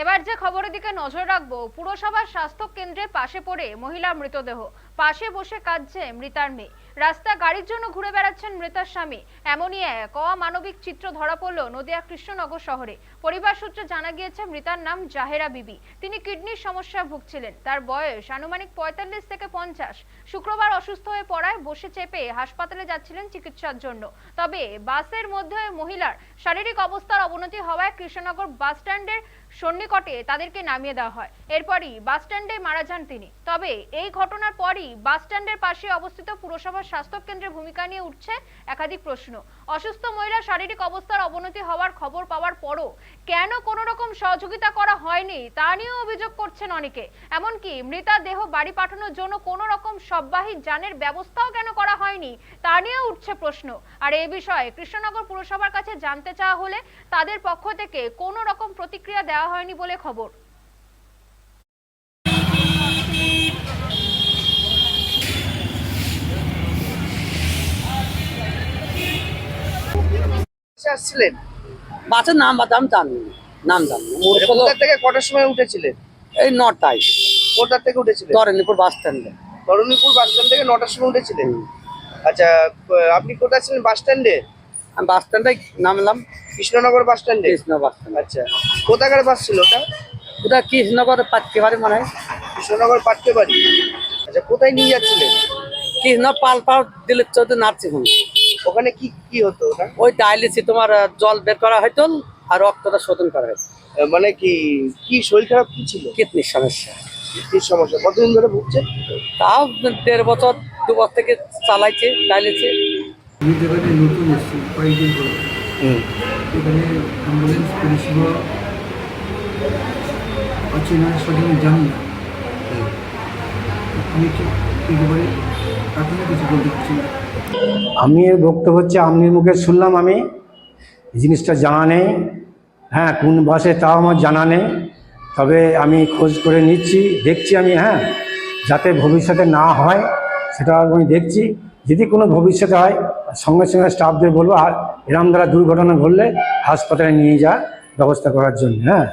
এবার যে খবরের দিকে নজর রাখবো, পুরসভার স্বাস্থ্য কেন্দ্রের পাশে পড়ে মহিলার মৃতদেহ, পাশে বসে কাঁদছে মৃতার মেয়ে। রাস্তা গাড়ির জন্য ঘুরে বেড়াচ্ছেন মৃতার স্বামী। এমনই এক অমানবিক চিত্র ধরা পড়ল নদিয়া কৃষ্ণনগর শহরে। পরিবার সূত্রে জানা গিয়েছে মৃতার নাম জাহেরা বিবি। তিনি কিডনির সমস্যায় ভুগছিলেন। তার বয়স আনুমানিক 45 থেকে 50। শুক্রবার অসুস্থ হয়ে পড়ায় বসে চেপে হাসপাতালে যাচ্ছিলেন চিকিৎসার জন্য। তবে বাসের মধ্যে মহিলার শারীরিক অবস্থার অবনতি হওয়ায় কৃষ্ণনগর বাস স্ট্যান্ডের সন্নিকটে তাদেরকে নামিয়ে দেওয়া হয়। এরপরই বাস স্ট্যান্ডে মারা যান তিনি। তবে এই ঘটনার পরই বাস স্ট্যান্ডের পাশে অবস্থিত পুরসভার স্বাস্থ্য কেন্দ্রের ভূমিকা নিয়ে উঠছে একাধিক প্রশ্ন। অসুস্থ মহিলার শারীরিক অবস্থার অবনতি হওয়ার খবর পাওয়ার পরও কেন কোনো রকম সহযোগিতা করা হয়নি তা নিয়েও অভিযোগ করছেন অনেকে। এমনকি মৃতার দেহ বাড়ি পাঠানোর জন্য কোনো রকম শববাহী যানের ব্যবস্থাও কেন করা হয়নি তা নিয়েও উঠছে প্রশ্ন। আর এই বিষয়ে কৃষ্ণনগর পুরসভার কাছে জানতে চাওয়া হলে তাদের পক্ষ থেকে কোনো রকম প্রতিক্রিয়া দেওয়া হয়নি বলে খবর। আসছিলেন? বাসের নাম জানি নাম জানি কোথা থেকে কটার সময় উঠেছিলেন? এই 9টায় কোথা থেকে উঠেছিলেন? তরণীপুর বাস স্ট্যান্ডে। তরুণীপুর বাস স্ট্যান্ড থেকে 9টার সময় উঠেছিলেন? আচ্ছা, আপনি কোথায় ছিলেন? বাস স্ট্যান্ডে? আমি বাস স্ট্যান্ডে নামলাম। কৃষ্ণনগর বাস স্ট্যান্ডে? Krishna bus stand. আচ্ছা, কোথাকার বাস ছিল ওটা? ওটা কৃষ্ণনগর পাটকে বাড়ি মনে হয়। কৃষ্ণনগর পাটকে বাড়ি। আচ্ছা, কোথায় নিয়ে যাচ্ছিলেন? কৃষ্ণ পালপাড় দিলীপ চৌধুরী নার্সিং হোম। ওখানে কি কি হতো ওটা? ওই ডায়ালিসিস তোমার জল বের করা হয়তো আর রক্তটা শোধন করা হয়তো। মানে কি কি শরীর খারাপ কি ছিল? কিডনির সমস্যা। কিডনির সমস্যা কতদিন ধরে ভুগছে? তাও 1.5 বছর 2 বছর থেকে চালাইছে ডায়ালিসিস। আমি যেখানে নতুন এসেছি কয়েকদিন ধরে, এখানে অ্যাম্বুলেন্স পরিষেবা আছে না সেটা আমি জানি না। আমি ঠিক একেবারে এখনো কিছু বলতে পারছি না। আমি এর বক্তব্য হচ্ছে আমনির মুখে শুনলাম, আমি এই জিনিসটা জানা নেই। হ্যাঁ, কোন বাসে তাও আমার জানা নেই, তবে আমি খোঁজ করে নিচ্ছি, দেখছি আমি, হ্যাঁ, যাতে ভবিষ্যতে না হয় সেটা আমি দেখছি। যদি কোনো ভবিষ্যতে হয় সঙ্গে সঙ্গে স্টাফদের বলবো আর এরম দ্বারা দুর্ঘটনা ঘটলে হাসপাতালে নিয়ে যাওয়ার ব্যবস্থা করার জন্য। হ্যাঁ।